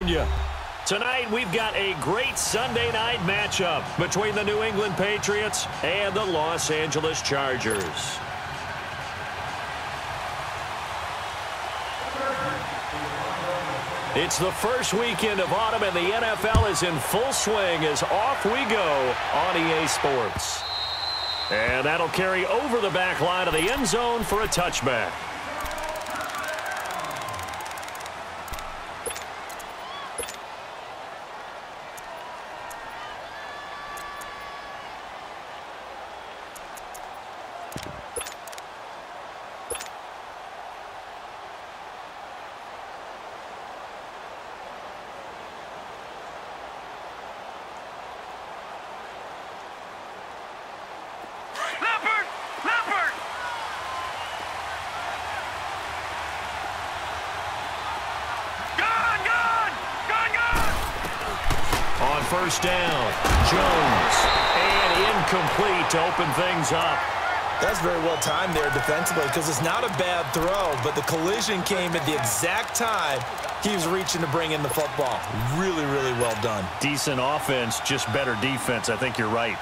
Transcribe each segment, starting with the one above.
Virginia. Tonight, we've got a great Sunday night matchup between the New England Patriots and the Los Angeles Chargers. It's the first weekend of autumn, and the NFL is in full swing as off we go on EA Sports. And that'll carry over the back line of the end zone for a touchback. First down, Jones, and incomplete to open things up. That's very well timed there defensively because it's not a bad throw, but the collision came at the exact time he was reaching to bring in the football. Really, really well done. Decent offense, just better defense. I think you're right.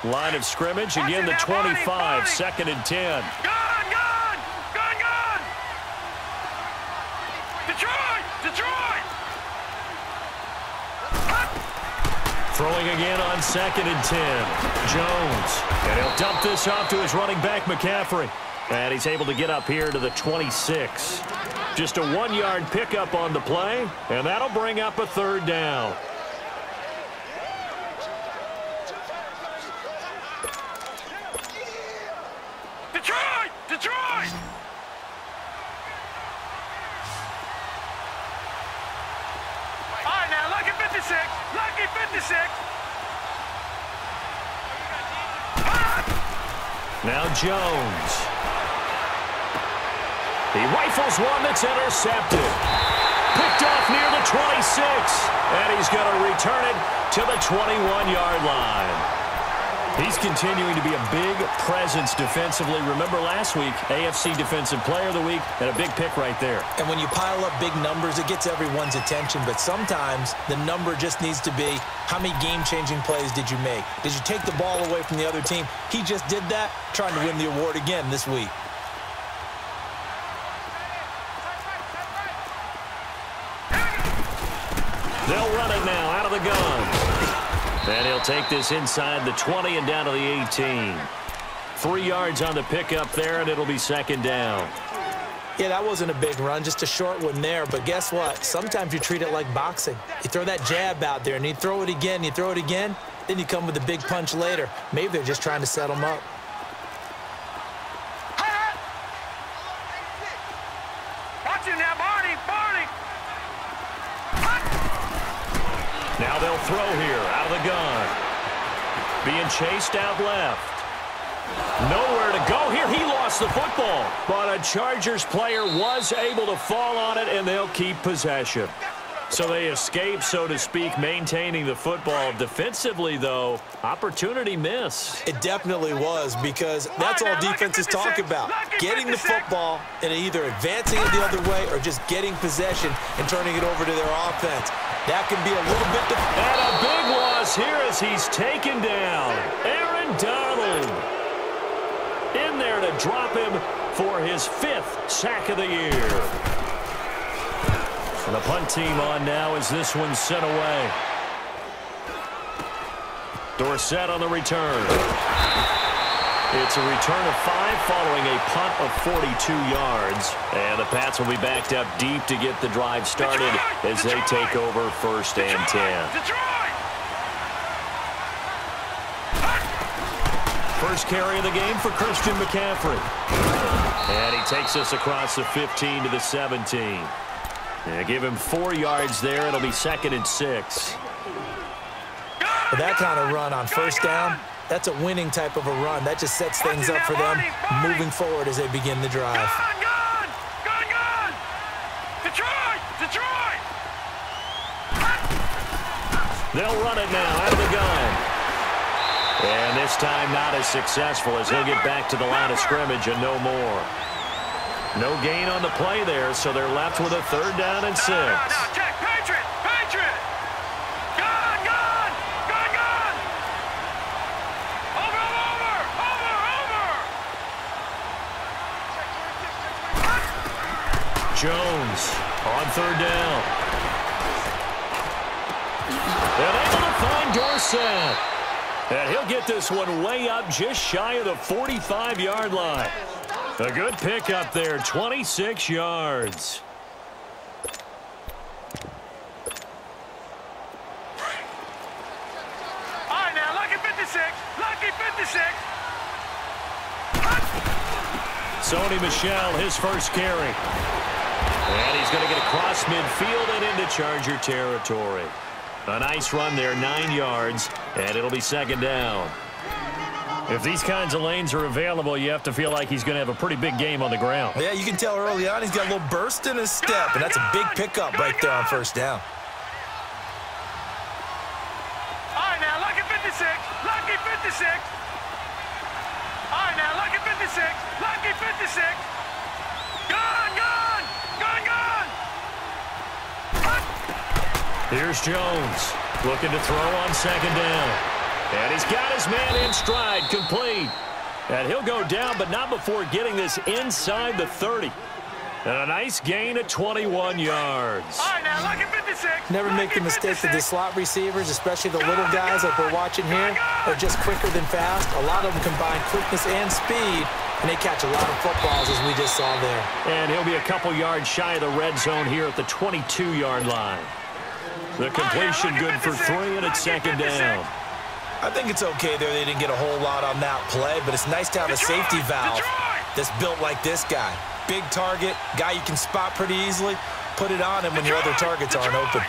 Line of scrimmage, again the 25, second and 10. Gone! Detroit! Throwing again on second and 10. Jones, and he'll dump this off to his running back, McCaffrey. And he's able to get up here to the 26. Just a 1-yard pickup on the play, and that'll bring up a third down. Detroit! All right, now, lucky 56. Now Jones. He rifles one that's intercepted. Picked off near the 26. And he's going to return it to the 21-yard line. He's continuing to be a big presence defensively. Remember last week, AFC Defensive Player of the Week, and a big pick right there. And when you pile up big numbers, it gets everyone's attention. But sometimes the number just needs to be, how many game-changing plays did you make? Did you take the ball away from the other team? He just did that, trying to win the award again this week. They'll run it now out of the gun. And he'll take this inside the 20 and down to the 18. 3 yards on the pickup there, and it'll be second down. Yeah, that wasn't a big run, just a short one there. But guess what? Sometimes you treat it like boxing. You throw that jab out there, and you throw it again, then you come with a big punch later. Maybe they're just trying to set them up. Watch him now, Barney! Now they'll throw here, out of the gun. Being chased out left. Nowhere to go here. He lost the football. But a Chargers player was able to fall on it, and they'll keep possession. So they escape, so to speak, maintaining the football. Defensively, though, opportunity miss. It definitely was, because that's all defenses talk about. Getting the football and either advancing it the other way or just getting possession and turning it over to their offense. That can be a little bit... And a big loss here as he's taken down. Aaron Donald in there to drop him for his 5th sack of the year. And the punt team on now as this one's sent away. Dorsett on the return. It's a return of 5 following a punt of 42 yards. And the Pats will be backed up deep to get the drive started as they take over first and 10. First carry of the game for Christian McCaffrey. And he takes us across the 15 to the 17. Yeah, give him 4 yards there. It'll be second and 6. With that kind of run on first down, that's a winning type of a run. That just sets things up for them moving forward as they begin the drive. Detroit! They'll run it now out of the gun. And this time not as successful as he'll get back to the line of scrimmage and no more. No gain on the play there, so they're left with a 3rd down and 6. No, check. Patriot! Patriot! Gun! Gun! Gun! Gun! Over! Jones on 3rd down. And able to find Dorsett. And he'll get this one way up just shy of the 45-yard line. A good pickup there, 26 yards. All right, now, lucky 56. Lucky 56. Sony Michel, his first carry. And he's going to get across midfield and into Charger territory. A nice run there, 9 yards, and it'll be 2nd down. If these kinds of lanes are available, you have to feel like he's going to have a pretty big game on the ground. Yeah, you can tell early on he's got a little burst in his step, and that's a big pickup right there on 1st down. All right, now, lucky 56. Lucky 56. All right, now, lucky 56. Lucky 56. Gun! Gun! Gun! Gun! Here's Jones looking to throw on 2nd down. And he's got his man in stride, complete. And he'll go down, but not before getting this inside the 30. And a nice gain of 21 yards. All right, now, lucky 56. Never make the mistake that the slot receivers, especially the little guys like we're watching here, are just quicker than fast. A lot of them combine quickness and speed, and they catch a lot of footballs, as we just saw there. And he'll be a couple yards shy of the red zone here at the 22-yard line. The completion good for 3, and it's 2nd down. I think it's okay there they didn't get a whole lot on that play, but it's nice to have a safety valve that's built like this guy. Big target, guy you can spot pretty easily. Put it on him when your other targets aren't open.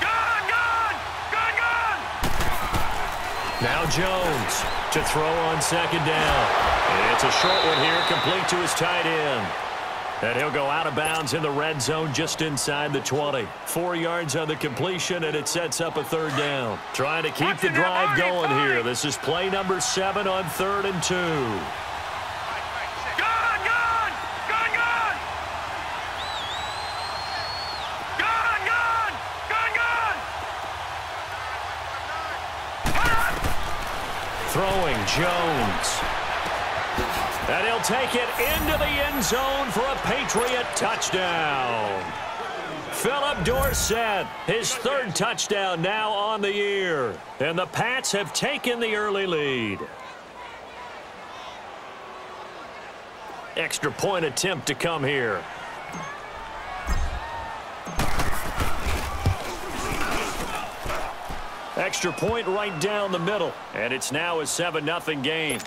Gun! Gun! Gun! Gun! Now Jones to throw on 2nd down. It's a short one here, complete to his tight end. And he'll go out of bounds in the red zone just inside the 20. 4 yards on the completion, and it sets up a 3rd down. Trying to keep the drive going here. This is play number 7 on 3rd and 2. Gun! Gun! Gun! Gun! Gun! Gun! Gun! Gun! Throwing Jones. And he'll take it into the end zone for a Patriot touchdown. Philip Dorsett, his 3rd touchdown now on the year. And the Pats have taken the early lead. Extra point attempt to come here. Extra point right down the middle. And it's now a 7-0 game.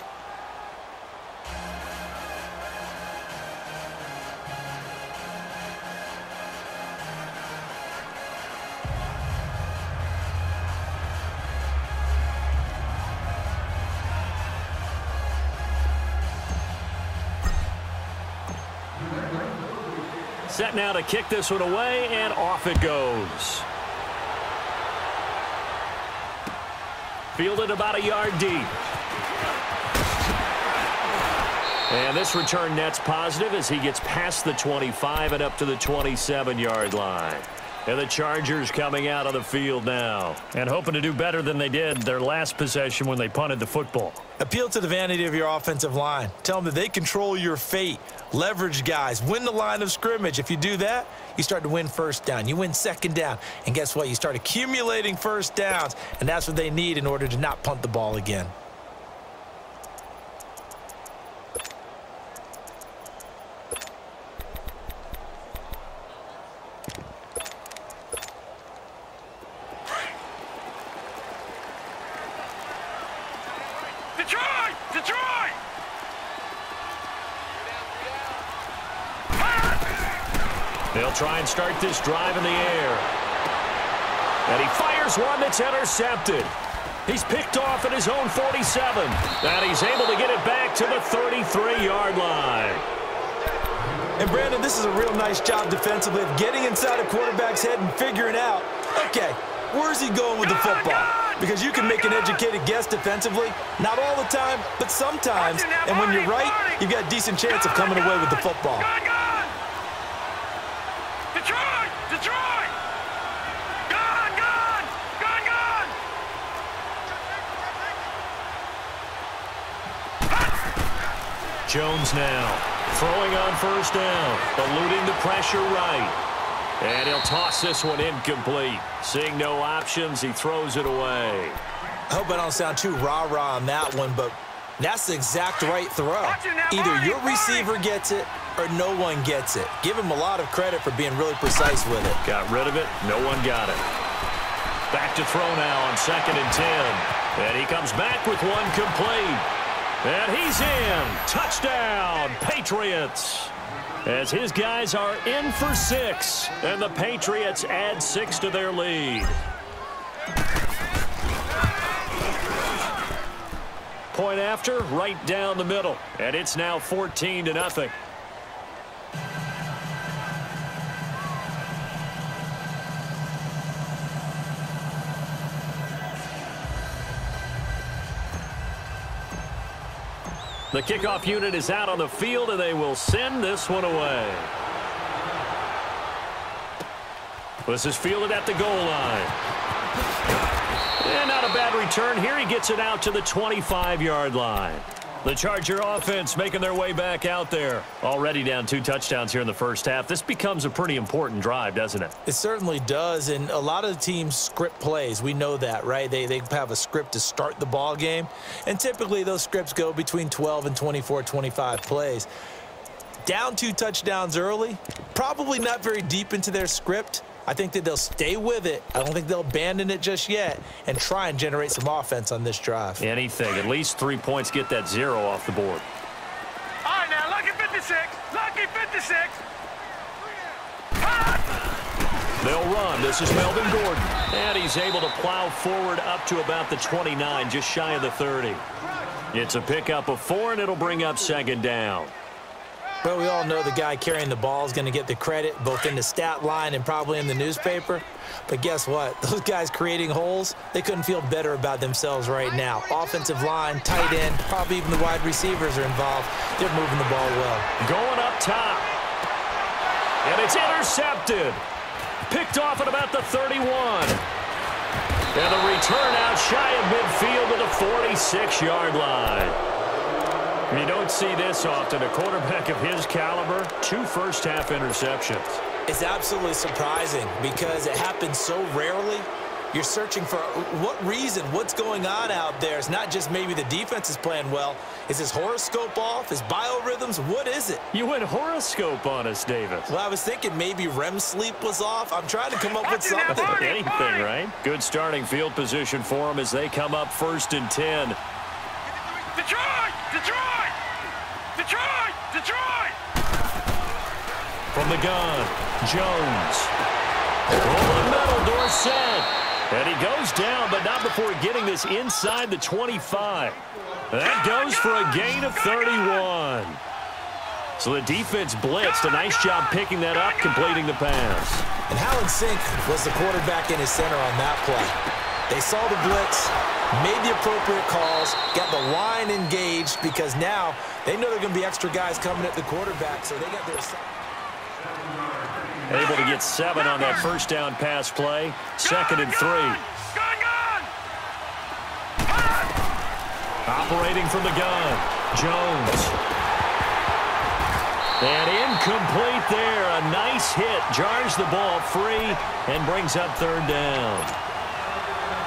Set now to kick this one away, and off it goes. Fielded about a yard deep. And this return net's positive as he gets past the 25 and up to the 27-yard line. And the Chargers coming out of the field now and hoping to do better than they did their last possession when they punted the football. Appeal to the vanity of your offensive line. Tell them that they control your fate. Leverage guys. Win the line of scrimmage. If you do that, you start to win 1st down. You win 2nd down. And guess what? You start accumulating 1st downs. And that's what they need in order to not punt the ball again. Detroit! Detroit! They'll try and start this drive in the air. And he fires one that's intercepted. He's picked off at his own 47. And he's able to get it back to the 33-yard line. And, Brandon, this is a real nice job defensively of getting inside a quarterback's head and figuring out, okay, Where's he going with the football? Because you can make an educated guess defensively. Not all the time, but sometimes. And when you're right, you've got a decent chance of coming away with the football. Detroit! Detroit! Gone! Gone! Gone! Gone! Jones now throwing on first down, eluding the pressure right. And he'll toss this one incomplete. Seeing no options, he throws it away. I hope I don't sound too rah-rah on that one, but that's the exact right throw. Either your receiver gets it or no one gets it. Give him a lot of credit for being really precise with it. Got rid of it. No one got it. Back to throw now on 2nd and 10. And he comes back with one complete. And he's in. Touchdown, Patriots. As his guys are in for 6. And the Patriots add 6 to their lead. Point after, right down the middle. And it's now 14-0. The kickoff unit is out on the field, and they will send this one away. This is fielded at the goal line. And not a bad return here. He gets it out to the 25-yard line. The Charger offense making their way back out there. Already down 2 touchdowns here in the first half. This becomes a pretty important drive, doesn't it? It certainly does, and a lot of the teams script plays. We know that, right? They have a script to start the ball game, and typically those scripts go between 12 and 24, 25 plays. Down 2 touchdowns early, probably not very deep into their script. I think that they'll stay with it. I don't think they'll abandon it just yet and try and generate some offense on this drive. Anything. At least 3 points, get that 0 off the board. All right, now, lucky 56. Lucky 56. They'll run. This is Melvin Gordon. And he's able to plow forward up to about the 29, just shy of the 30. It's a pickup of 4, and it'll bring up 2nd down. But we all know the guy carrying the ball is going to get the credit, both in the stat line and probably in the newspaper. But guess what? Those guys creating holes, they couldn't feel better about themselves right now. Offensive line, tight end, probably even the wide receivers are involved. They're moving the ball well. Going up top. And it's intercepted. Picked off at about the 31. And the return out shy of midfield to the 46-yard line. You don't see this often. A quarterback of his caliber, 2 first-half interceptions. It's absolutely surprising because it happens so rarely. You're searching for what reason, what's going on out there. It's not just maybe the defense is playing well. Is his horoscope off? His biorhythms? What is it? You went horoscope on us, David. Well, I was thinking maybe REM sleep was off. I'm trying to come up with something. Anything, right? Good starting field position for them as they come up 1st and 10. Detroit! Detroit! Detroit! Detroit! From the gun, Jones. Over the middle, Dorsett. And he goes down, but not before getting this inside the 25. That goes for a gain of 31. So the defense blitzed. A nice job picking that up, completing the pass. And how in sync was the quarterback in his center on that play? They saw the blitz, made the appropriate calls, got the line engaged because now they know they're going to be extra guys coming at the quarterback, so they got their... Able to get 7 on that first down pass play. 2nd and 3. Operating from the gun, Jones. And incomplete there. A nice hit. Jars the ball free and brings up 3rd down.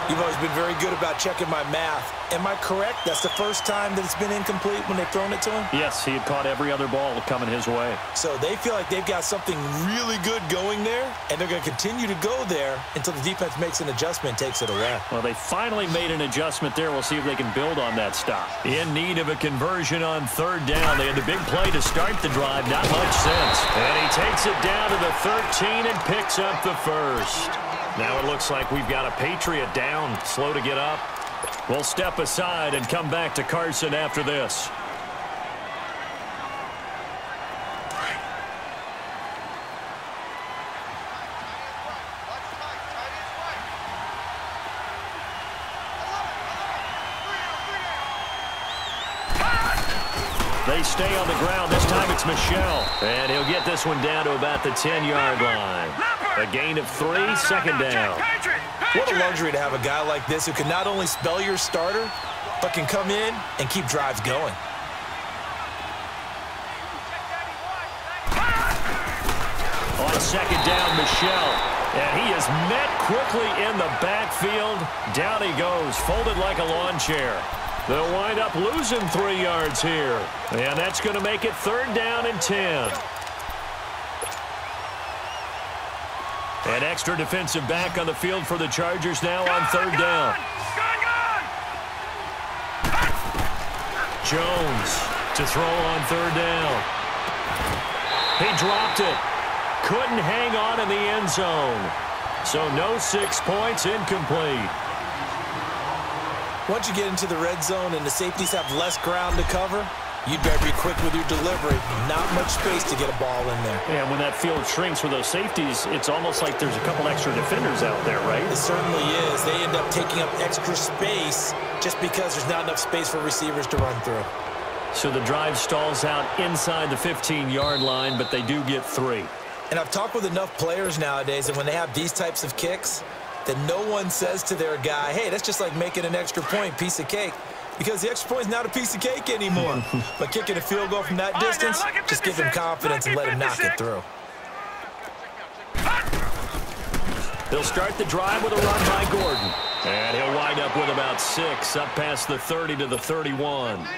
You've always been very good about checking my math. Am I correct? That's the first time that it's been incomplete when they've thrown it to him? Yes, he had caught every other ball coming his way. So they feel like they've got something really good going there, and they're going to continue to go there until the defense makes an adjustment and takes it away. Well, they finally made an adjustment there. We'll see if they can build on that stop. In need of a conversion on 3rd down. They had the big play to start the drive. Not much sense. And he takes it down to the 13 and picks up the 1st. Now it looks like we've got a Patriot down, slow to get up. We'll step aside and come back to Carson after this. They stay on the ground. This time it's Michel. And he'll get this one down to about the 10-yard line. A gain of 3, second down. What a luxury to have a guy like this who can not only spell your starter, but can come in and keep drives going. On second down, Michel. And he is met quickly in the backfield. Down he goes, folded like a lawn chair. They'll wind up losing 3 yards here. And that's going to make it 3rd down and 10. An extra defensive back on the field for the Chargers now on 3rd down. Jones to throw on 3rd down. He dropped it. Couldn't hang on in the end zone. So no 6 points, incomplete. Once you get into the red zone and the safeties have less ground to cover, you'd better be quick with your delivery. Not much space to get a ball in there. Yeah, when that field shrinks for those safeties, it's almost like there's a couple extra defenders out there, right? It certainly is. They end up taking up extra space just because there's not enough space for receivers to run through. So the drive stalls out inside the 15-yard line, but they do get 3. And I've talked with enough players nowadays, and when they have these types of kicks, that no one says to their guy, hey, that's just like making an extra point, piece of cake. Because the extra point is not a piece of cake anymore. But kicking a field goal from that distance, just give him confidence and let him knock it through. They'll start the drive with a run by Gordon. And he'll wind up with about 6, up past the 30 to the 31.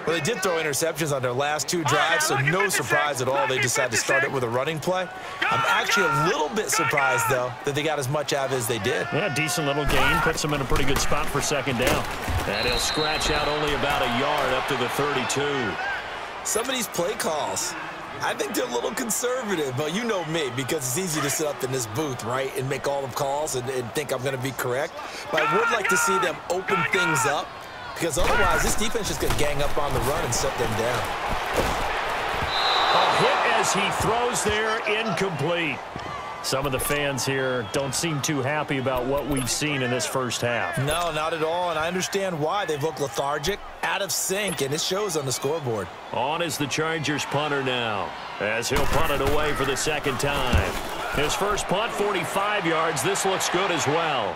Well, they did throw interceptions on their last 2 drives, so no surprise at all they decided to start it with a running play. I'm actually a little bit surprised, though, that they got as much out of it as they did. Yeah, decent little gain. Puts them in a pretty good spot for 2nd down. And he'll scratch out only about a yard up to the 32. Some of these play calls, I think they're a little conservative, but you know me, because it's easy to sit up in this booth, right, and make all the calls and think I'm going to be correct. But I would like to see them open things up, because otherwise this defense is going to gang up on the run and shut them down. A hit as he throws there, incomplete. Some of the fans here don't seem too happy about what we've seen in this first half. No, not at all, and I understand why. They've looked lethargic, out of sync, and it shows on the scoreboard. On is the Chargers punter now, as he'll punt it away for the 2nd time. His first punt, 45 yards. This looks good as well.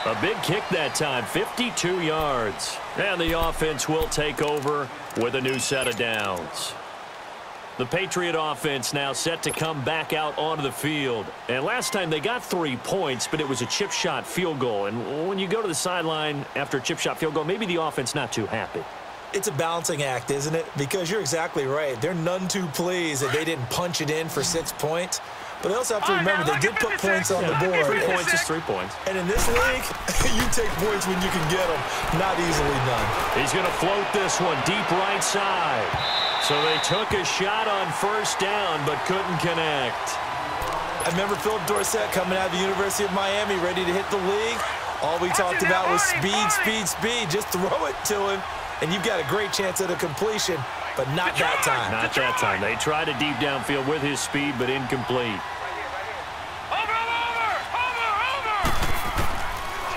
A big kick that time, 52 yards. And the offense will take over with a new set of downs. The Patriot offense now set to come back out onto the field. And last time they got 3 points, but it was a chip shot field goal. And when you go to the sideline after a chip shot field goal, maybe the offense not too happy. It's a balancing act, isn't it? Because you're exactly right. They're none too pleased that they didn't punch it in for 6 points. But they also have to remember they did put points on the board. 3 points is 3 points. And in this league, you take points when you can get them. Not easily done. He's going to float this one deep right side. So they took a shot on 1st down, but couldn't connect. I remember Philip Dorsett coming out of the University of Miami, ready to hit the league. All we talked about was speed, speed, speed. Just throw it to him, and you've got a great chance at a completion, but not that time. Not that time. They tried a deep downfield with his speed, but incomplete.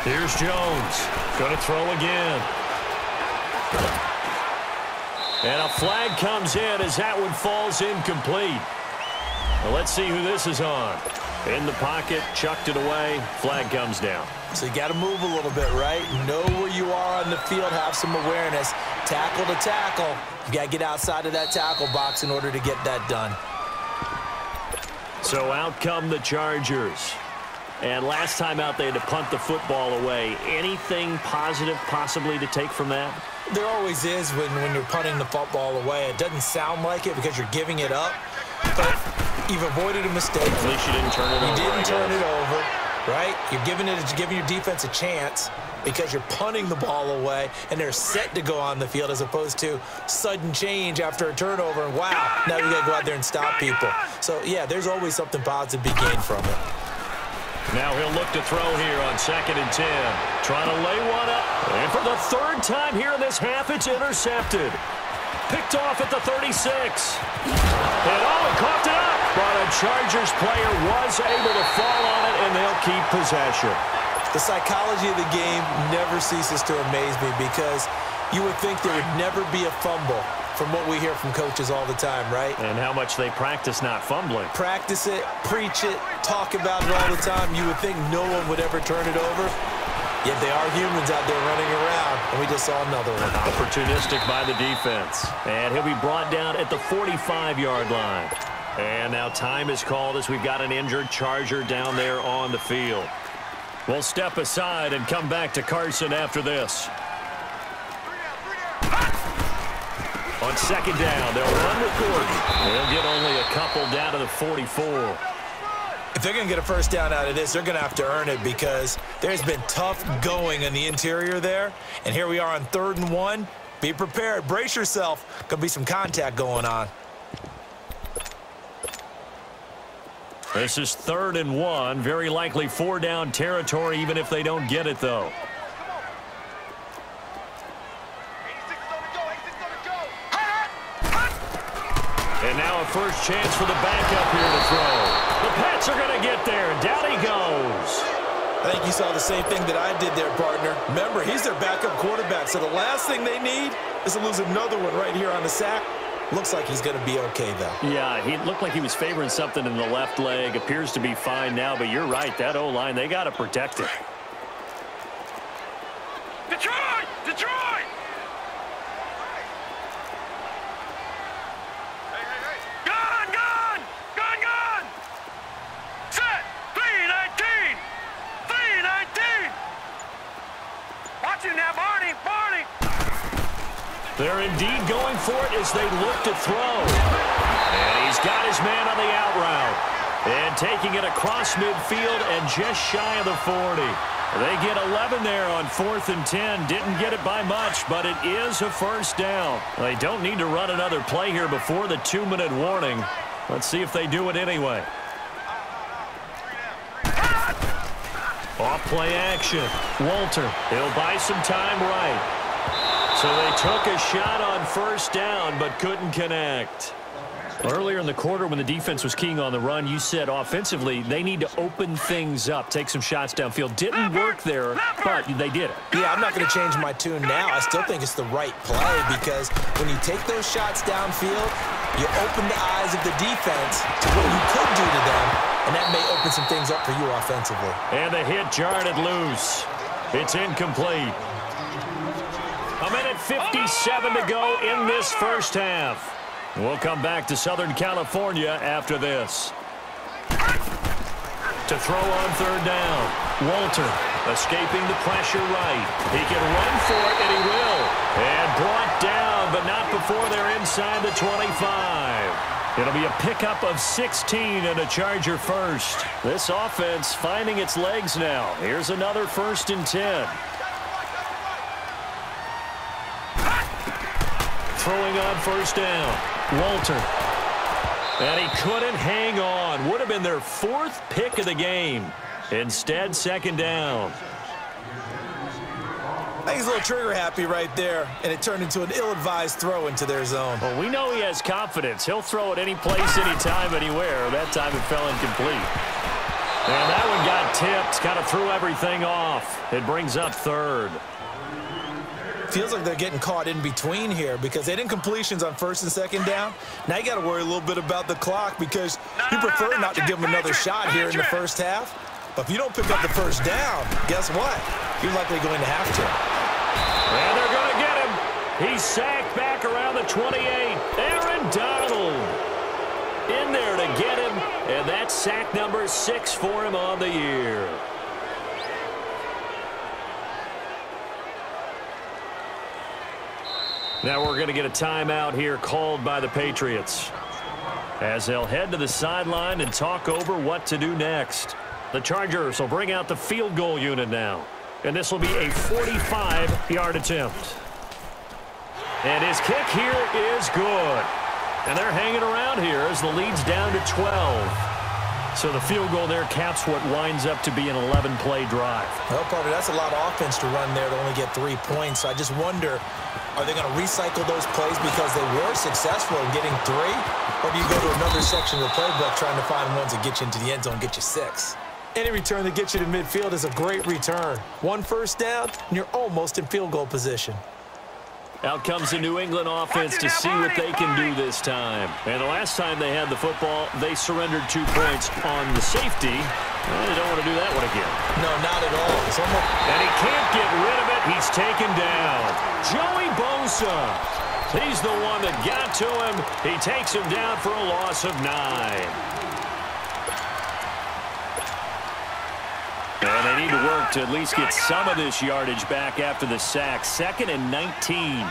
Here's Jones. Going to throw again. And a flag comes in as that one falls incomplete. Well, let's see who this is on. In the pocket, chucked it away. Flag comes down. So you got to move a little bit, right? Know where you are on the field, have some awareness. Tackle to tackle. You got to get outside of that tackle box in order to get that done. So out come the Chargers. And last time out, they had to punt the football away. Anything positive possibly to take from that? There always is when you're punting the football away. It doesn't sound like it because you're giving it up, but you've avoided a mistake. At least you didn't turn it over. You didn't turn it over, right? You're giving your defense a chance because you're punting the ball away, and they're set to go on the field as opposed to sudden change after a turnover, and wow, now you got to go out there and stop people. So, yeah, there's always something positive to be gained from it. Now he'll look to throw here on 2nd and 10. Trying to lay one up. And for the 3rd time here in this half, it's intercepted. Picked off at the 36. And he coughed it up. But a Chargers player was able to fall on it, and they'll keep possession. The psychology of the game never ceases to amaze me because you would think there would never be a fumble from what we hear from coaches all the time, right? And how much they practice not fumbling. Practice it, preach it, talk about it all the time. You would think no one would ever turn it over. Yet they are humans out there running around, and we just saw another one. Opportunistic by the defense. And he'll be brought down at the 45-yard line. And now time is called as we've got an injured Charger down there on the field. We'll step aside and come back to Carson after this. On second down, they'll run with Gordon. They'll get only a couple down to the 44. If they're going to get a first down out of this, they're going to have to earn it because there's been tough going in the interior there. And here we are on 3rd and 1. Be prepared. Brace yourself. Going to be some contact going on. This is 3rd and 1. Very likely 4-down territory, even if they don't get it, though. And now a first chance for the backup here to throw. The Pats are going to get there, and down he goes. I think you saw the same thing that I did there, partner. Remember, he's their backup quarterback, so the last thing they need is to lose another one right here on the sack. Looks like he's going to be okay, though. Yeah, he looked like he was favoring something in the left leg. Appears to be fine now, but you're right. That O-line, they got to protect it. Detroit! Detroit! Gone! Gone! Gone! Gone! Set! 3-19! 3-19! Watch it now, Barney! Barney! They're indeed going for it as they look to throw. And he's got his man on the out route. And taking it across midfield and just shy of the 40. They get 11 there on 4th and 10. Didn't get it by much, but it is a first down. They don't need to run another play here before the 2-minute warning. Let's see if they do it anyway. Off play action. Walter, he'll buy some time right. So they took a shot on first down, but couldn't connect. Earlier in the quarter when the defense was keying on the run, you said offensively they need to open things up, take some shots downfield. Didn't work there, but they did it. Yeah, I'm not going to change my tune now. I still think it's the right play because when you take those shots downfield, you open the eyes of the defense to what you could do to them, and that may open some things up for you offensively. And the hit jarred it loose. It's incomplete. A minute 57 to go in this first half. We'll come back to Southern California after this. To throw on 3rd down. Walter escaping the pressure right. He can run for it, and he will. And brought down, but not before they're inside the 25. It'll be a pickup of 16 and a Charger first. This offense finding its legs now. Here's another 1st and 10. Throwing on first down. Walter. And he couldn't hang on. Would have been their 4th pick of the game. Instead, 2nd down. I think he's a little trigger happy right there, and it turned into an ill-advised throw into their zone. Well, we know he has confidence. He'll throw it any place, anytime, anywhere. That time it fell incomplete. And that one got tipped. Kind of threw everything off. It brings up 3rd. Feels like they're getting caught in between here because they didn't completions on 1st and 2nd down. Now you got to worry a little bit about the clock because you prefer not to give them another shot here in the first half. But if you don't pick up the first down, guess what? You're likely going to have to. And they're going to get him. He's sacked back around the 28. Aaron Donald in there to get him. And that's sack number 6 for him on the year. Now we're going to get a timeout here called by the Patriots as they'll head to the sideline and talk over what to do next. The Chargers will bring out the field goal unit now, and this will be a 45-yard attempt. And his kick here is good. And they're hanging around here as the lead's down to 12. So the field goal there caps what winds up to be an 11-play drive. Well, partner, that's a lot of offense to run there to only get 3 points. So I just wonder, are they going to recycle those plays because they were successful in getting 3? Or do you go to another section of the playbook trying to find ones that get you into the end zone and get you 6? Any return that gets you to midfield is a great return. One first down, and you're almost in field goal position. Out comes the New England offense to see what they can do this time. And the last time they had the football, they surrendered 2 points on the safety. Well, they don't want to do that one again. No, not at all. And he can't get rid of it. He's taken down. Joey Bosa. He's the one that got to him. He takes him down for a loss of 9. And they need to work to at least get some of this yardage back after the sack. 2nd and 19.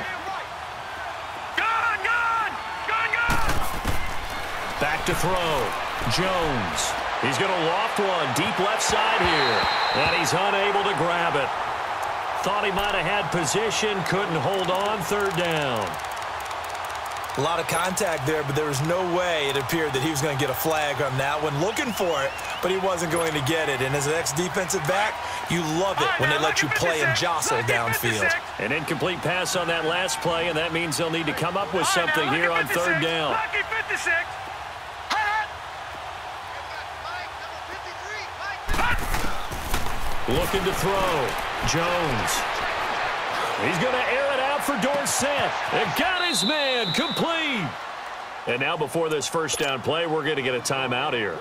Back to throw. Jones. He's going to loft one deep left side here. And he's unable to grab it. Thought he might have had position. Couldn't hold on. 3rd down. A lot of contact there, but there was no way it appeared that he was going to get a flag on that one. Looking for it, but he wasn't going to get it. And as an ex-defensive back, you love it when they let you play and jostle downfield. An incomplete pass on that last play, and that means they'll need to come up with something here on 3rd down. Looking to throw. Jones. He's going to air it out for Dorsett. And got his man complete. And now before this first down play, we're going to get a timeout here,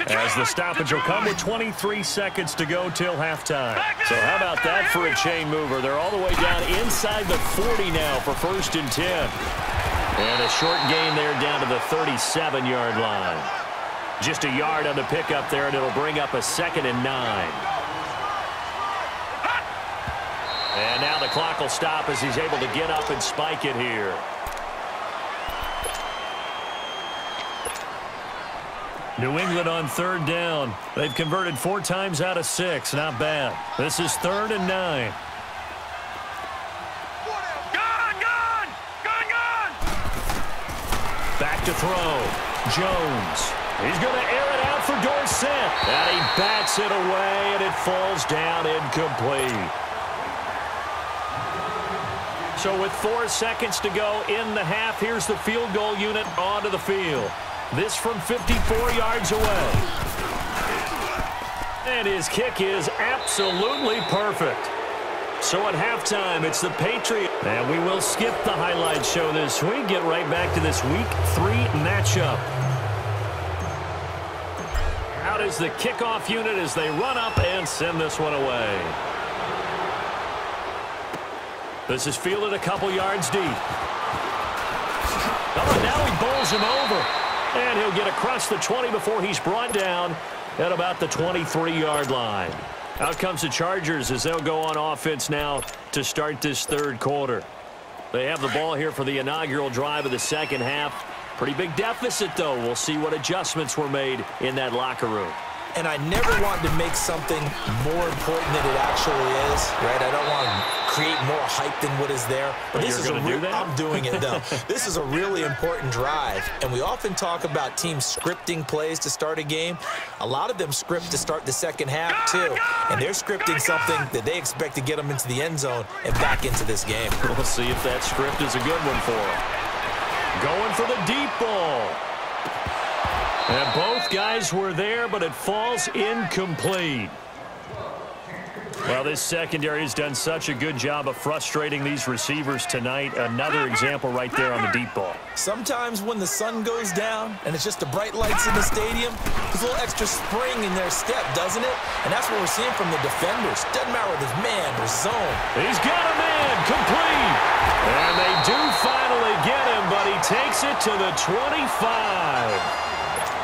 as the stoppage will come with 23 seconds to go till halftime. So how about that for a chain mover? They're all the way down inside the 40 now for 1st and 10. And a short gain there down to the 37-yard line. Just a yard on the pickup there, and it'll bring up a 2nd and 9. And now the clock will stop as he's able to get up and spike it here. New England on 3rd down. They've converted 4 times out of 6. Not bad. This is 3rd and 9. Back to throw. Jones. He's going to air it out for Dorsett. And he bats it away, and it falls down incomplete. So with 4 seconds to go in the half, here's the field goal unit onto the field. This from 54 yards away. And his kick is absolutely perfect. So at halftime, it's the Patriots. And we will skip the highlight show this week. Get right back to this Week 3 matchup. Out is the kickoff unit as they run up and send this one away. This is fielded a couple yards deep. Oh, now he bowls him over. And he'll get across the 20 before he's brought down at about the 23-yard line. Out comes the Chargers as they'll go on offense now to start this 3rd quarter. They have the ball here for the inaugural drive of the 2nd half. Pretty big deficit, though. We'll see what adjustments were made in that locker room. And I never want to make something more important than it actually is, right? I don't want to create more hype than what is there. But this is I'm doing it, though. This is a really important drive. And we often talk about teams scripting plays to start a game. A lot of them script to start the 2nd half, too. And they're scripting something that they expect to get them into the end zone and back into this game. We'll see if that script is a good one for them. Going for the deep ball. And both guys were there, but it falls incomplete. Well, this secondary has done such a good job of frustrating these receivers tonight. Another example right there on the deep ball. Sometimes when the sun goes down and it's just the bright lights in the stadium, there's a little extra spring in their step, doesn't it? And that's what we're seeing from the defenders. Doesn't matter whether it's man or zone. He's got a man complete. And they do finally get him, but he takes it to the 25.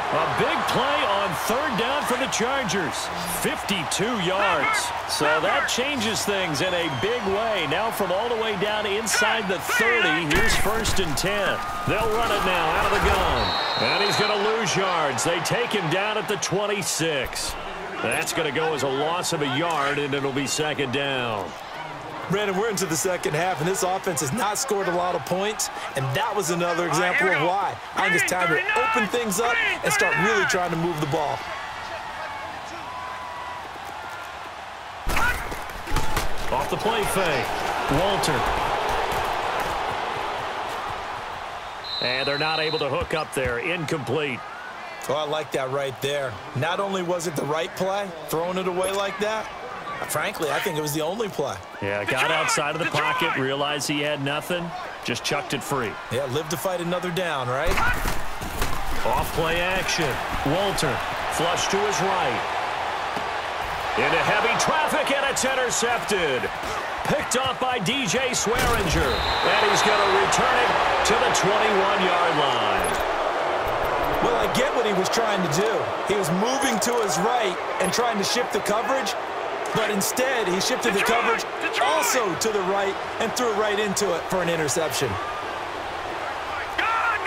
A big play on 3rd down for the Chargers. 52 yards. So that changes things in a big way. Now from all the way down inside the 30, here's 1st and 10. They'll run it now out of the gun. And he's going to lose yards. They take him down at the 26. That's going to go as a loss of a yard, and it'll be 2nd down. Brandon, we're into the 2nd half, and this offense has not scored a lot of points, and that was another example of why. I think it's time to open things up and start really trying to move the ball. Off the play fake. Walter. And they're not able to hook up there. Incomplete. Oh, I like that right there. Not only was it the right play, throwing it away like that, frankly, I think it was the only play. Yeah, got outside of the pocket, realized he had nothing, just chucked it free. Yeah, live to fight another down, right? Off play action. Walter, flush to his right. Into heavy traffic, and it's intercepted. Picked off by DJ Swearinger, and he's going to return it to the 21-yard line. Well, I get what he was trying to do. He was moving to his right and trying to shift the coverage, but instead he shifted the coverage also to the right and threw right into it for an interception. Gone!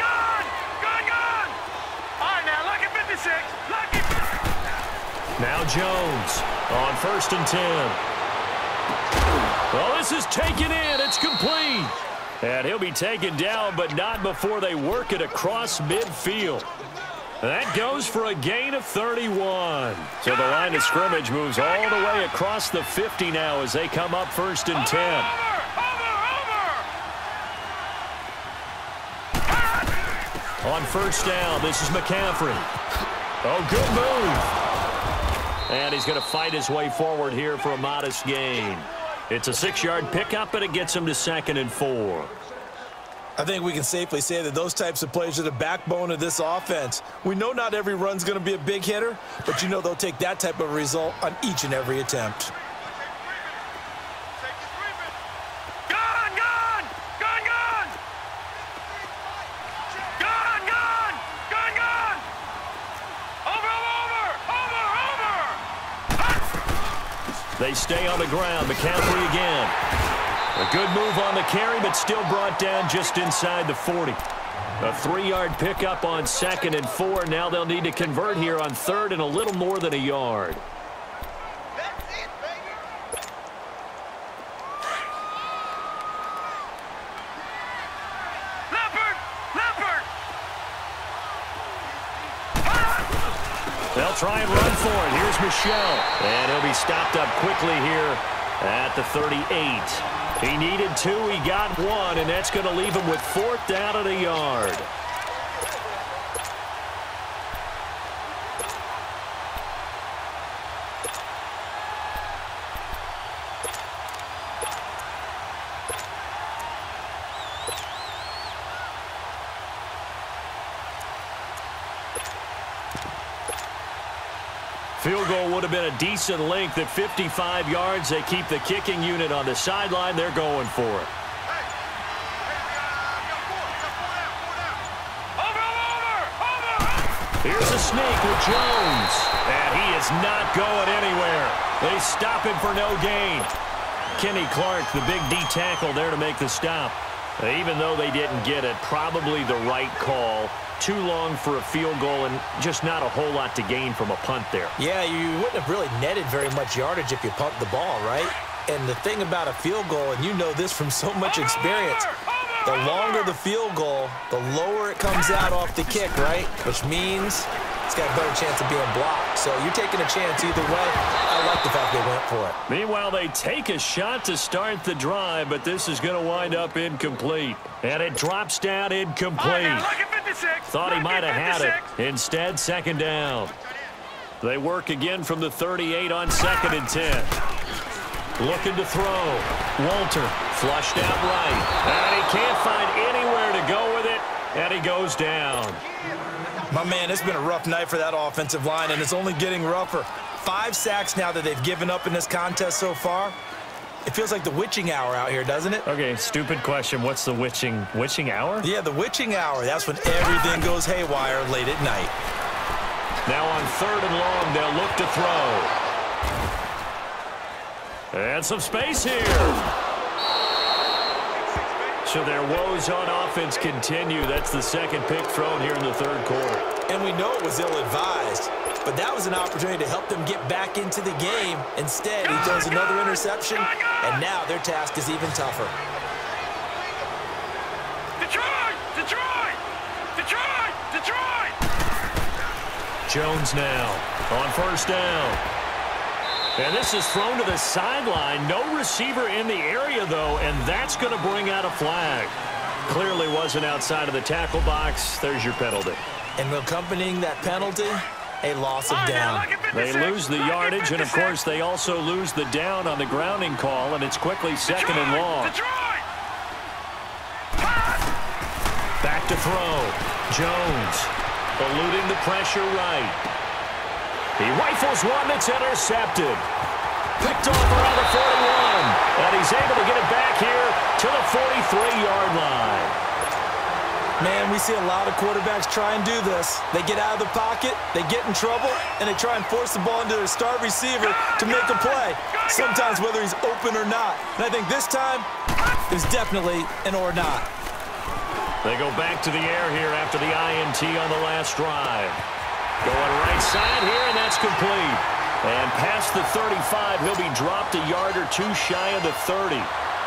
All right, now, lucky 56. Lucky. Now Jones on 1st and 10. Well, this is taken in. It's complete. And he'll be taken down, but not before they work it across midfield. That goes for a gain of 31. So the line of scrimmage moves all the way across the 50 now as they come up 1st and 10. On 1st down, this is McCaffrey. Oh, good move. And he's going to fight his way forward here for a modest gain. It's a 6-yard pickup, and it gets him to 2nd and 4. I think we can safely say that those types of plays are the backbone of this offense. We know not every run's going to be a big hitter, but you know they'll take that type of result on each and every attempt. They stay on the ground. McCaffrey again. A good move on the carry, but still brought down just inside the 40. A 3-yard pickup on 2nd and 4. Now they'll need to convert here on 3rd and a little more than a yard. That's it, baby. Leopard! They'll try and run for it. Here's Michelle. And he'll be stopped up quickly here at the 38. He needed 2. He got 1, and that's going to leave him with 4th down at a yard. Field goal would have been a decent length at 55 yards. They keep the kicking unit on the sideline. They're going for it. Here's a sneak with Jones. And he is not going anywhere. They stop him for no gain. Kenny Clark, the big D tackle there to make the stop. Even though they didn't get it, probably the right call. Too long for a field goal and just not a whole lot to gain from a punt there. Yeah, you wouldn't have really netted very much yardage if you pumped the ball, right? And the thing about a field goal, and you know this from so much experience, the longer the field goal, the lower it comes out off the kick, right? Which means it's got a better chance of being blocked. So you're taking a chance either way. I like the fact they went for it. Meanwhile, they take a shot to start the drive, but this is going to wind up incomplete. And it drops down incomplete. Thought he might have had it. Instead, 2nd down. They work again from the 38 on 2nd and 10. Looking to throw. Walter flushed out right. And he can't find anywhere to go with it. And he goes down. My man, it's been a rough night for that offensive line, and it's only getting rougher. 5 sacks now that they've given up in this contest so far. It feels like the witching hour out here, doesn't it? Okay, stupid question. What's the witching hour? Yeah, the witching hour. That's when everything goes haywire late at night. Now on 3rd and long, they'll look to throw. And some space here. So their woes on offense continue. That's the 2nd pick thrown here in the 3rd quarter. And we know it was ill-advised, but that was an opportunity to help them get back into the game. Instead, he throws another interception, and now their task is even tougher. Detroit! Jones now on 1st down. And this is thrown to the sideline. No receiver in the area, though, and that's going to bring out a flag. Clearly wasn't outside of the tackle box. There's your penalty. And accompanying that penalty, a loss of down. They lose the yardage, and, of course, they also lose the down on the grounding call, and it's quickly second and long. Back to throw. Jones eluding the pressure right. He rifles one that's intercepted. Picked off around the 41, and he's able to get it back here to the 43-yard line. Man, we see a lot of quarterbacks try and do this. They get out of the pocket, they get in trouble, and they try and force the ball into their star receiver to make a play, sometimes whether he's open or not. And I think this time, there's definitely an or not. They go back to the air here after the INT on the last drive. Going right side here, and that's complete. And past the 35, he'll be dropped a yard or two shy of the 30.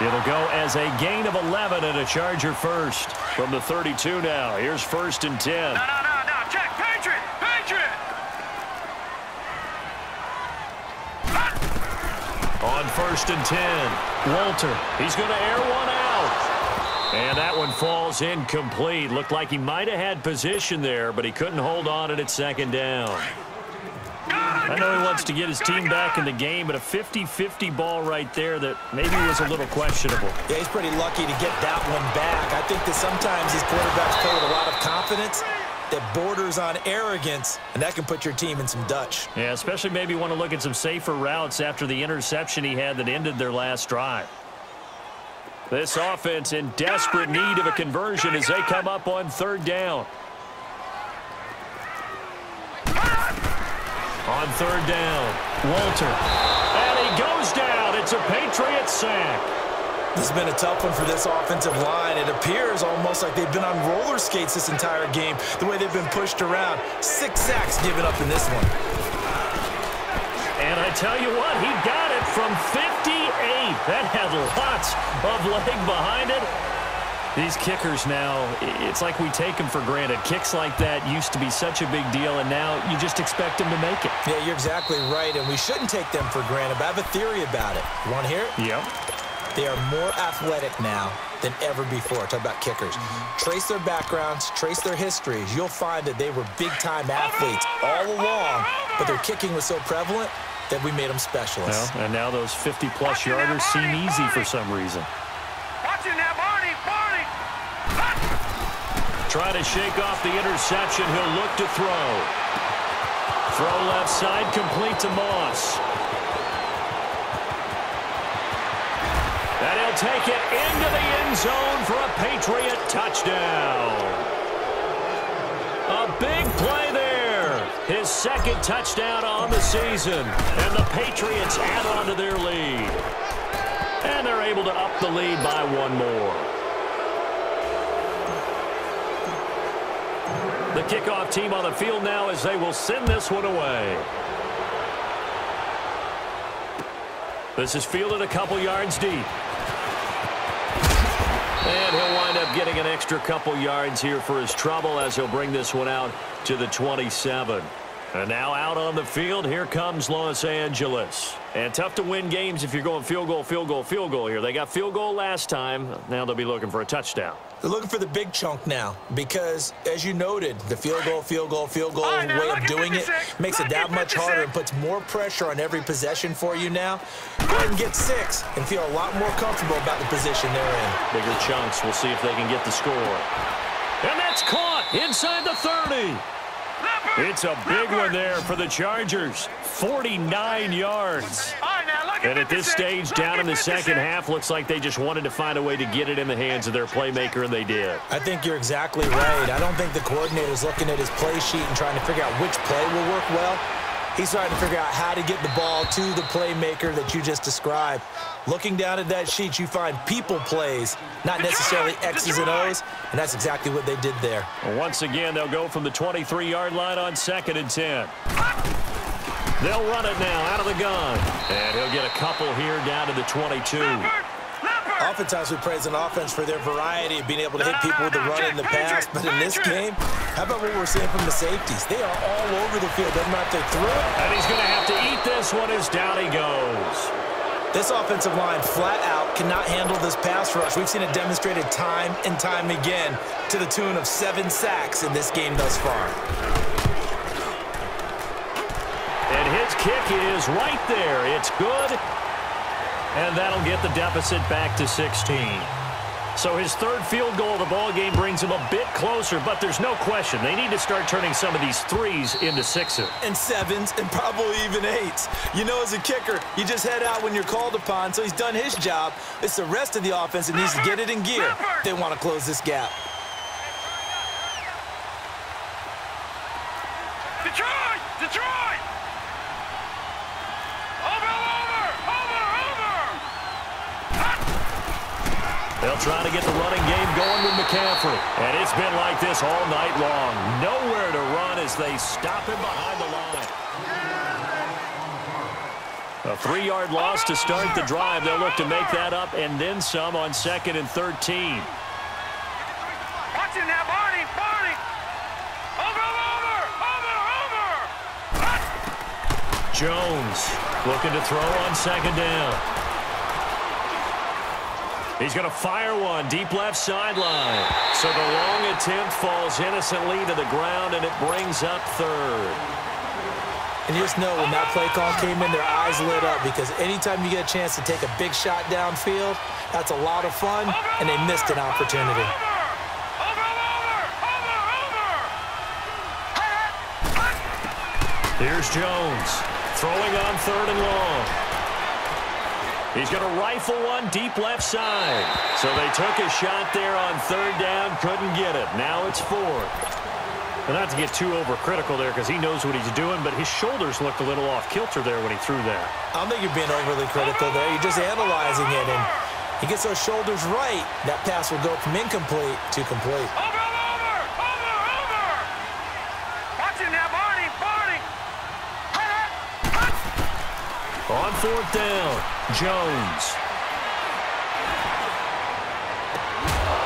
It'll go as a gain of 11 and a Charger first. From the 32 now, here's 1st and 10. No, check, Patriot! On 1st and 10, Walter, he's going to air one out. And that one falls incomplete. Looked like he might have had position there, but he couldn't hold on it at 2nd down. I know he wants to get his team back in the game, but a 50-50 ball right there that maybe was a little questionable. Yeah, he's pretty lucky to get that one back. I think that sometimes these quarterbacks play with a lot of confidence that borders on arrogance, and that can put your team in some Dutch. Yeah, especially maybe want to look at some safer routes after the interception he had that ended their last drive. This offense in desperate need of a conversion as they come up on 3rd down. On 3rd down, Walter. And he goes down. It's a Patriot sack. This has been a tough one for this offensive line. It appears almost like they've been on roller skates this entire game, the way they've been pushed around. 6 sacks given up in this one. And I tell you what, he got it from 58. That had lots of leg behind it. These kickers now, it's like we take them for granted. Kicks like that used to be such a big deal, and now you just expect them to make it. Yeah, you're exactly right, and we shouldn't take them for granted, but I have a theory about it. You want to hear it? Yep. They are more athletic now than ever before. Talk about kickers. Trace their backgrounds, trace their histories. You'll find that they were big-time athletes all along, but their kicking was so prevalent that we made them specialists. Well, and now those 50-plus yarders seem easy for some reason. Watch it now, Barney! Trying to shake off the interception. He'll look to throw. Throw left side, complete to Moss. And he'll take it into the end zone for a Patriot touchdown. A big play there. His 2nd touchdown on the season. And the Patriots add on to their lead. And they're able to up the lead by 1 more. The kickoff team on the field now as they will send this one away. This is fielded a couple yards deep. And he'll wind up getting an extra couple yards here for his trouble as he'll bring this one out to the 27. And now out on the field, here comes Los Angeles. And tough to win games if you're going field goal here. They got field goal last time. Now they'll be looking for a touchdown. They're looking for the big chunk now because, as you noted, the field goal way of doing it makes it that much harder and puts more pressure on every possession for you now. Go ahead and get 6 and feel a lot more comfortable about the position they're in. Bigger chunks. We'll see if they can get the score. And that's caught inside the 30. It's a big one there for the Chargers. 49 yards. And at this stage, down in the second half, looks like they just wanted to find a way to get it in the hands of their playmaker, and they did. I think you're exactly right. I don't think the coordinator's looking at his play sheet and trying to figure out which play will work well. He's trying to figure out how to get the ball to the playmaker that you just described. Looking down at that sheet, you find people plays, not necessarily X's and O's, and that's exactly what they did there. Well, once again, they'll go from the 23-yard line on 2nd and 10. They'll run it now out of the gun, and he'll get a couple here down to the 22. Oftentimes we praise an offense for their variety of being able to hit people with the run and the pass, but in this game, how about what we're seeing from the safeties? They are all over the field. Doesn't matter if they throw it. And he's going to have to eat this one as down he goes. This offensive line flat out cannot handle this pass rush. We've seen it demonstrated time and time again to the tune of 7 sacks in this game thus far. And his kick is right there. It's good. And that'll get the deficit back to 16. So his third field goal of the ball game brings him a bit closer, but there's no question they need to start turning some of these 3s into 6s. And 7s and probably even 8s. You know, as a kicker, you just head out when you're called upon, so he's done his job. It's the rest of the offense that needs to get it in gear if they want to close this gap. Detroit! Detroit! They'll try to get the running game going with McCaffrey. And it's been like this all night long. Nowhere to run as they stop him behind the line. A 3-yard loss to start the drive. They'll look to make that up and then some on 2nd and 13. Watching that, Barney! Barney! Over! Jones looking to throw on 2nd down. He's going to fire one deep left sideline. So the long attempt falls innocently to the ground, and it brings up 3rd. And you just know when that play call came in, their eyes lit up, because anytime you get a chance to take a big shot downfield, that's a lot of fun, and they missed an opportunity. Here's Jones throwing on 3rd and long. He's going to rifle one deep left side. So they took a shot there on 3rd down, couldn't get it. Now it's 4th. And not to get too overcritical there because he knows what he's doing, but his shoulders looked a little off kilter there when he threw that. I don't think you're being overly critical there. You're just analyzing it, and he gets those shoulders right. That pass will go from incomplete to complete. Over! Watching that, Barney! On 4th down, Jones.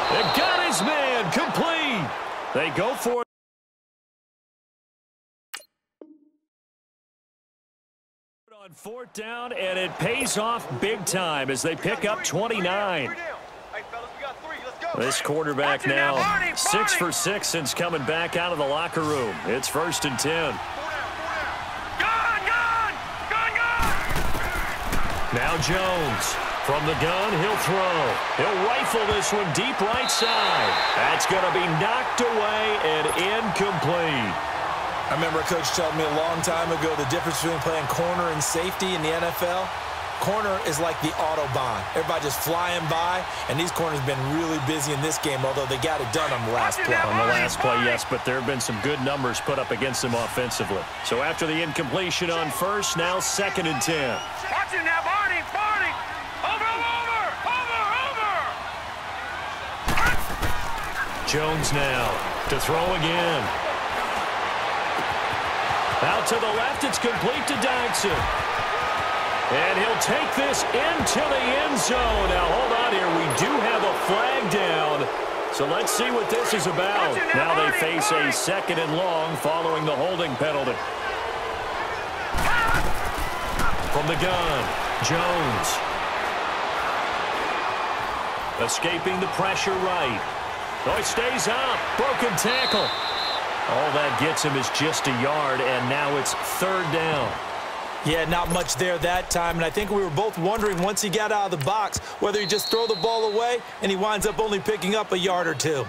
They got his man, complete. They go for it. On 4th down, and it pays off big time as they pick up 29. This quarterback now 6 for 6 since coming back out of the locker room. It's 1st and 10. Now Jones from the gun, he'll throw. He'll rifle this one deep right side. That's going to be knocked away and incomplete. I remember a coach telling me a long time ago the difference between playing corner and safety in the NFL. Corner is like the Autobahn. Everybody just flying by, and these corners have been really busy in this game, although they got it done on the last play. On the last play, yes, but there have been some good numbers put up against them offensively. So after the incompletion on 1st, now 2nd and 10. Watching that, Barney! Over! Jones now to throw again. Out to the left, it's complete to Dodson. And he'll take this into the end zone. Now, hold on here. We do have a flag down. So let's see what this is about. Now they face a 2nd and long following the holding penalty. From the gun, Jones. Escaping the pressure right. Oh, he stays up. Broken tackle. All that gets him is just a yard, and now it's 3rd down. Yeah, not much there that time, and I think we were both wondering once he got out of the box whether he just throw the ball away, and he winds up only picking up a yard or 2.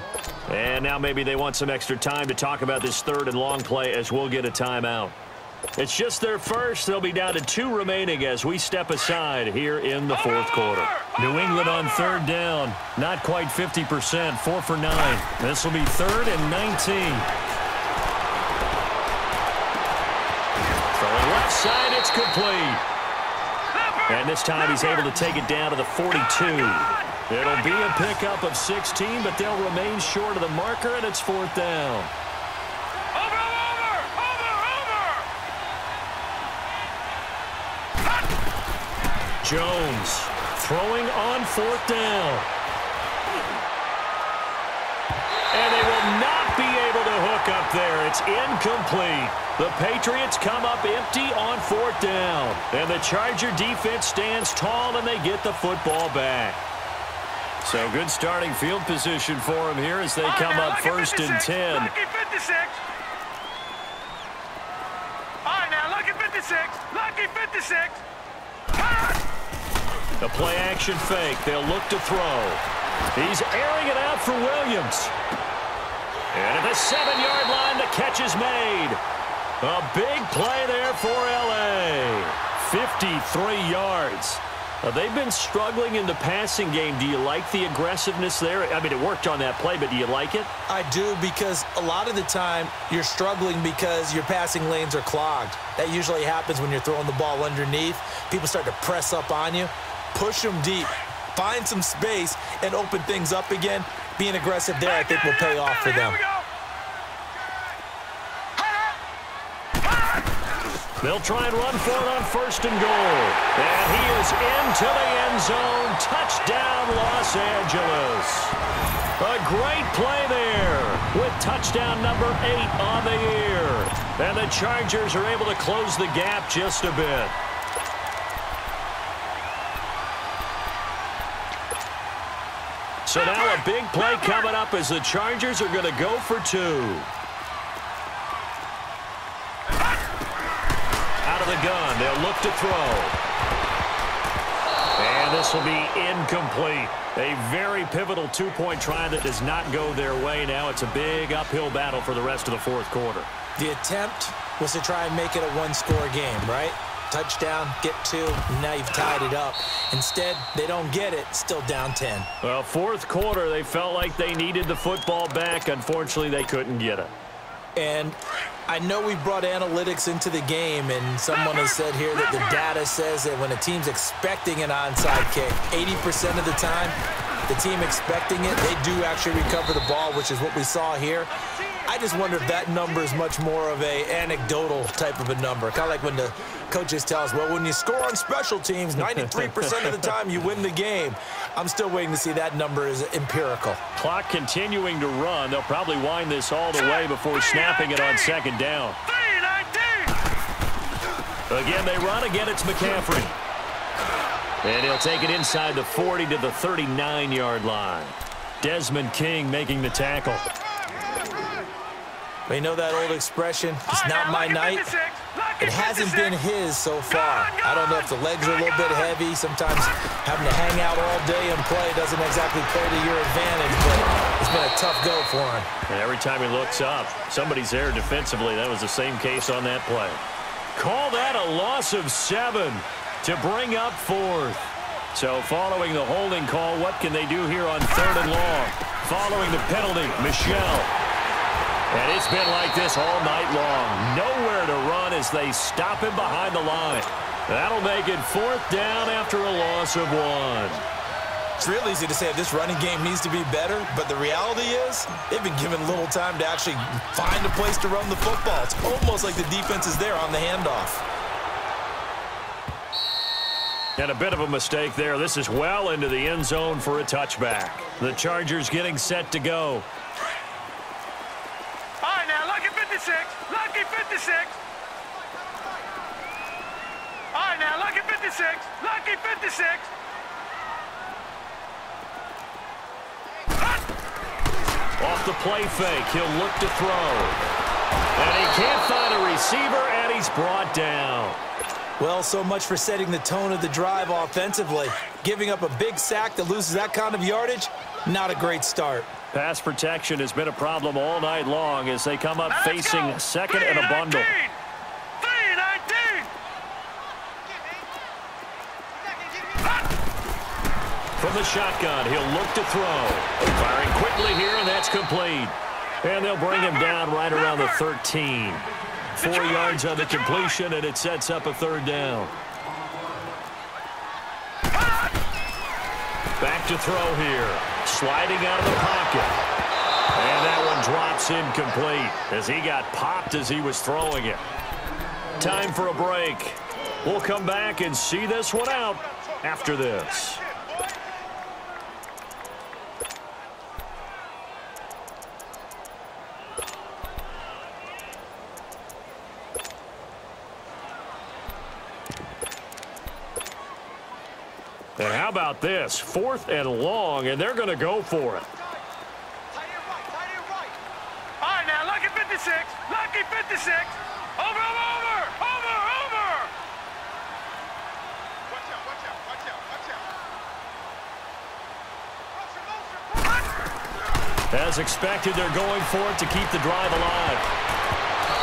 And now maybe they want some extra time to talk about this 3rd and long play as we'll get a timeout. It's just their first. They'll be down to 2 remaining as we step aside here in the 4th quarter. New England on 3rd down. Not quite 50%, 4 for 9. This will be 3rd and 19. Throwing left side, it's complete. And this time he's able to take it down to the 42. It'll be a pickup of 16, but they'll remain short of the marker, and it's 4th down. Jones throwing on 4th down. And they will not be able to hook look up there. It's incomplete. The Patriots come up empty on 4th down. And the Charger defense stands tall, and they get the football back. So good starting field position for them here as they come up 1st and 10. Lucky 56. All right, now, lucky 56. Lucky 56. The play-action fake. They'll look to throw. He's airing it out for Williams. And at the 7-yard line, the catch is made. A big play there for L.A. 53 yards. They've been struggling in the passing game. Do you like the aggressiveness there? I mean, it worked on that play, but do you like it? I do, because a lot of the time you're struggling because your passing lanes are clogged. That usually happens when you're throwing the ball underneath. People start to press up on you. Push them deep. Find some space and open things up again. Being aggressive there, I think, will pay off for them. They'll try and run for it on 1st and goal. And he is into the end zone. Touchdown, Los Angeles. A great play there with touchdown number 8 on the year. And the Chargers are able to close the gap just a bit. So now a big play coming up as the Chargers are going to go for 2. Out of the gun, they'll look to throw. And this will be incomplete. A very pivotal 2-point try that does not go their way. Now it's a big uphill battle for the rest of the 4th quarter. The attempt was to try and make it a one-score game, right? Touchdown, get 2, now you've tied it up. Instead, they don't get it, still down 10. Well, 4th quarter, they felt like they needed the football back. Unfortunately, they couldn't get it. And I know we brought analytics into the game, and someone has said here that the data says that when a team's expecting an onside kick, 80% of the time, the team expecting it, they do actually recover the ball, which is what we saw here. I just wonder if that number is much more of a anecdotal type of a number. Kind of like when the coaches tell us, well, when you score on special teams, 93% of the time you win the game. I'm still waiting to see that number is empirical. Clock continuing to run. They'll probably wind this all the way before snapping it on 2nd down. Again, they run. Again, it's McCaffrey. And he'll take it inside the 40 to the 39-yard line. Desmond King making the tackle. You know that old expression, it's not my night? It hasn't been his so far. I don't know if the legs are a little bit heavy. Sometimes having to hang out all day and play doesn't exactly play to your advantage, but it's been a tough go for him. And every time he looks up, somebody's there defensively. That was the same case on that play. Call that a loss of 7 to bring up 4th. So following the holding call, what can they do here on 3rd and long? Following the penalty, Michel. And it's been like this all night long. Nowhere to run as they stop him behind the line. That'll make it 4th down after a loss of 1. It's real easy to say this running game needs to be better, but the reality is they've been given little time to actually find a place to run the football. It's almost like the defense is there on the handoff. And a bit of a mistake there. This is well into the end zone for a touchback. The Chargers getting set to go. All right, now, lucky 56. Lucky 56. All right, now, lucky 56. Lucky 56. Off the play fake, he'll look to throw. And he can't find a receiver, and he's brought down. Well, so much for setting the tone of the drive offensively. Giving up a big sack that loses that kind of yardage, not a great start. Pass protection has been a problem all night long as they come up facing 2nd and a bundle. 3-19. From the shotgun, he'll look to throw. Firing quickly here, and that's complete. And they'll bring him down right around the 13. 4 yards on the completion, and it sets up a 3rd down. Back to throw here. Sliding out of the pocket. And that one drops incomplete as he got popped as he was throwing it. Time for a break. We'll come back and see this one out after this. And how about this? 4th and long, and they're going to go for it. All right, now, lucky 56. Lucky 56. Over, over, over. Over, over. Watch out, watch out, watch out, watch out. As expected, they're going for it to keep the drive alive.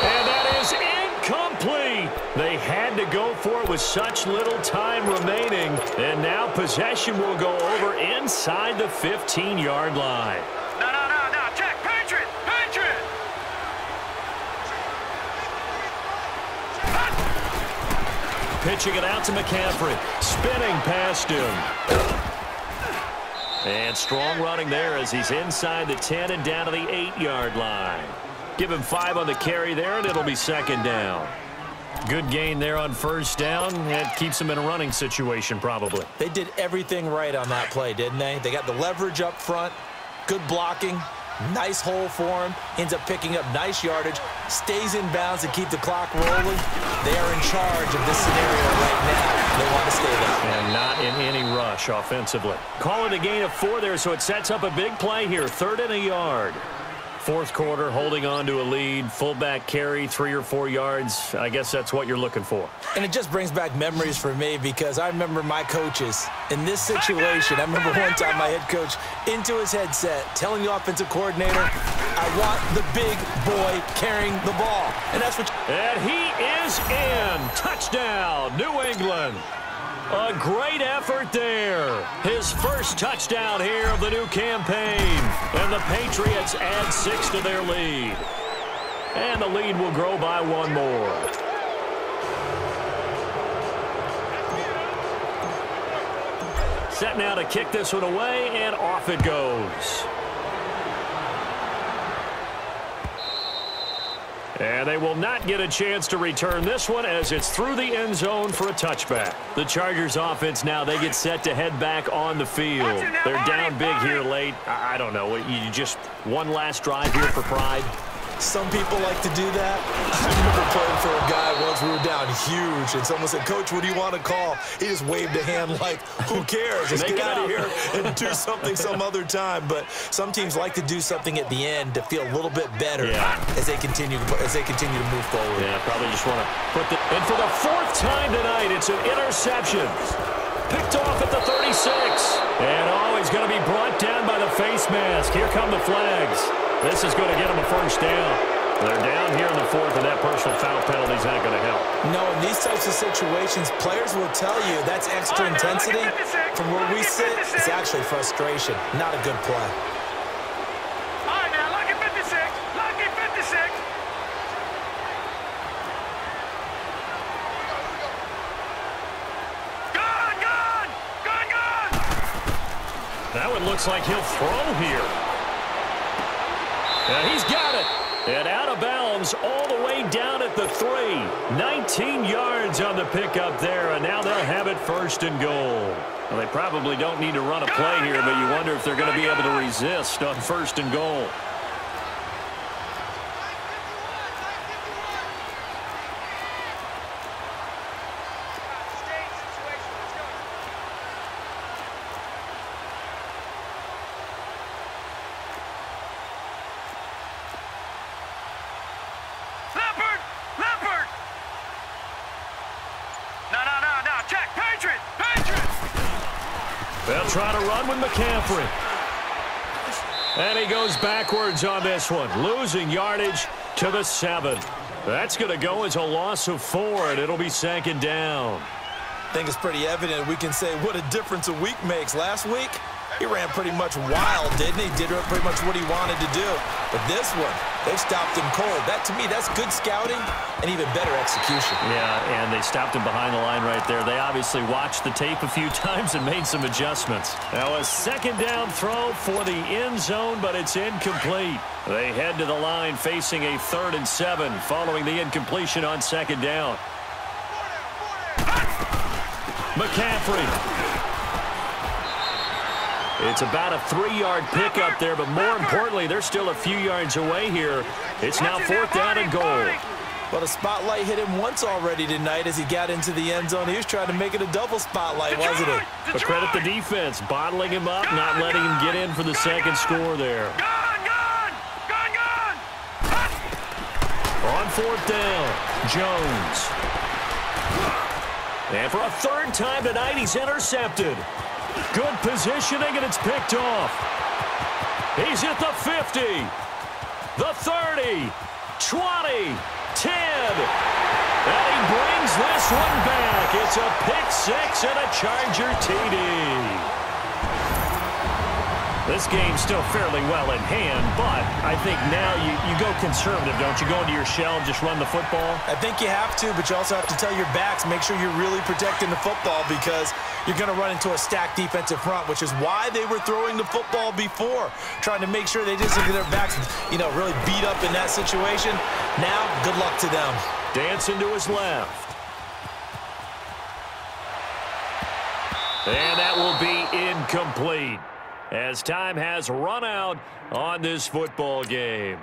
And that is incomplete. They had to go for it with such little time remaining. And now possession will go over inside the 15-yard line. No, no, no, no. Check. Patriot. Patriot. Pitching it out to McCaffrey. Spinning past him. And strong running there as he's inside the 10 and down to the 8-yard line. Give him 5 on the carry there, and it'll be 2nd down. Good gain there on 1st down. It keeps them in a running situation, probably. They did everything right on that play, didn't they? They got the leverage up front, good blocking, nice hole for him, ends up picking up nice yardage, stays in bounds to keep the clock rolling. They are in charge of this scenario right now. They want to stay there. And not in any rush offensively. Call it a gain of 4 there, so it sets up a big play here. 3rd and a yard. 4th quarter, holding on to a lead. Fullback carry, 3 or 4 yards. I guess that's what you're looking for. And it just brings back memories for me because I remember my coaches in this situation. I remember one time my head coach into his headset telling the offensive coordinator, I want the big boy carrying the ball. And that's what... And he is in. Touchdown, New England. A great effort there. His first touchdown here of the new campaign. And the Patriots add 6 to their lead. And the lead will grow by 1 more. Set now to kick this one away, and off it goes. And they will not get a chance to return this one as it's through the end zone for a touchback. The Chargers offense now, they get set to head back on the field. They're down big here late. I don't know. You just one last drive here for pride. Some people like to do that. I remember playing for a guy once. We were down huge, and someone said, Coach, what do you want to call? He just waved a hand like, who cares? Let's get out of here and do something some other time. But some teams like to do something at the end to feel a little bit better as they continue to move forward. Yeah, probably just want to put the... And for the 4th time tonight, it's an interception. Picked off at the 36. And he's going to be brought down by the face mask. Here come the flags. This is going to get them a 1st down. They're down here in the 4th, and that personal foul penalty is not going to help. No, in these types of situations, players will tell you that's extra intensity. From where we sit, it's actually frustration, not a good play. All right, now, lucky 56. Lucky 56. Gone, gone. Gone, gone. That one looks like he'll throw here. And he's got it. And out of bounds all the way down at the 3. 19 yards on the pickup there, and now they'll have it 1st and goal. Well, they probably don't need to run a play here, but you wonder if they're going to be able to resist on 1st and goal. They'll try to run with McCaffrey. And he goes backwards on this one, losing yardage to the 7. That's going to go as a loss of 4, and it'll be 2nd down. I think it's pretty evident we can say what a difference a week makes. Last week, he ran pretty much wild, didn't he? Did pretty much what he wanted to do. But this one, they stopped him cold. That, to me, that's good scouting and even better execution. Yeah, and they stopped him behind the line right there. They obviously watched the tape a few times and made some adjustments. Now a 2nd down throw for the end zone, but it's incomplete. They head to the line facing a 3rd and 7 following the incompletion on 2nd down. McCaffrey. It's about a 3-yard pickup there, but more importantly, they're still a few yards away here. It's now 4th down and goal. Well, the spotlight hit him once already tonight as he got into the end zone. He was trying to make it a double spotlight, wasn't he? But credit the defense, bottling him up, not letting him get in for the second score there. On fourth down, Jones. And for a third time tonight, he's intercepted. Good positioning, and it's picked off. He's at the 50, the 30, 20, 10. And he brings this one back. It's a pick six and a Charger TD. This game's still fairly well in hand, but I think now you go conservative, don't you? Go into your shell and just run the football? I think you have to, but you also have to tell your backs, make sure you're really protecting the football because you're going to run into a stacked defensive front, which is why they were throwing the football before, trying to make sure they just get their backs, really beat up in that situation. Now, good luck to them. Dancing to his left. And that will be incomplete, as time has run out on this football game.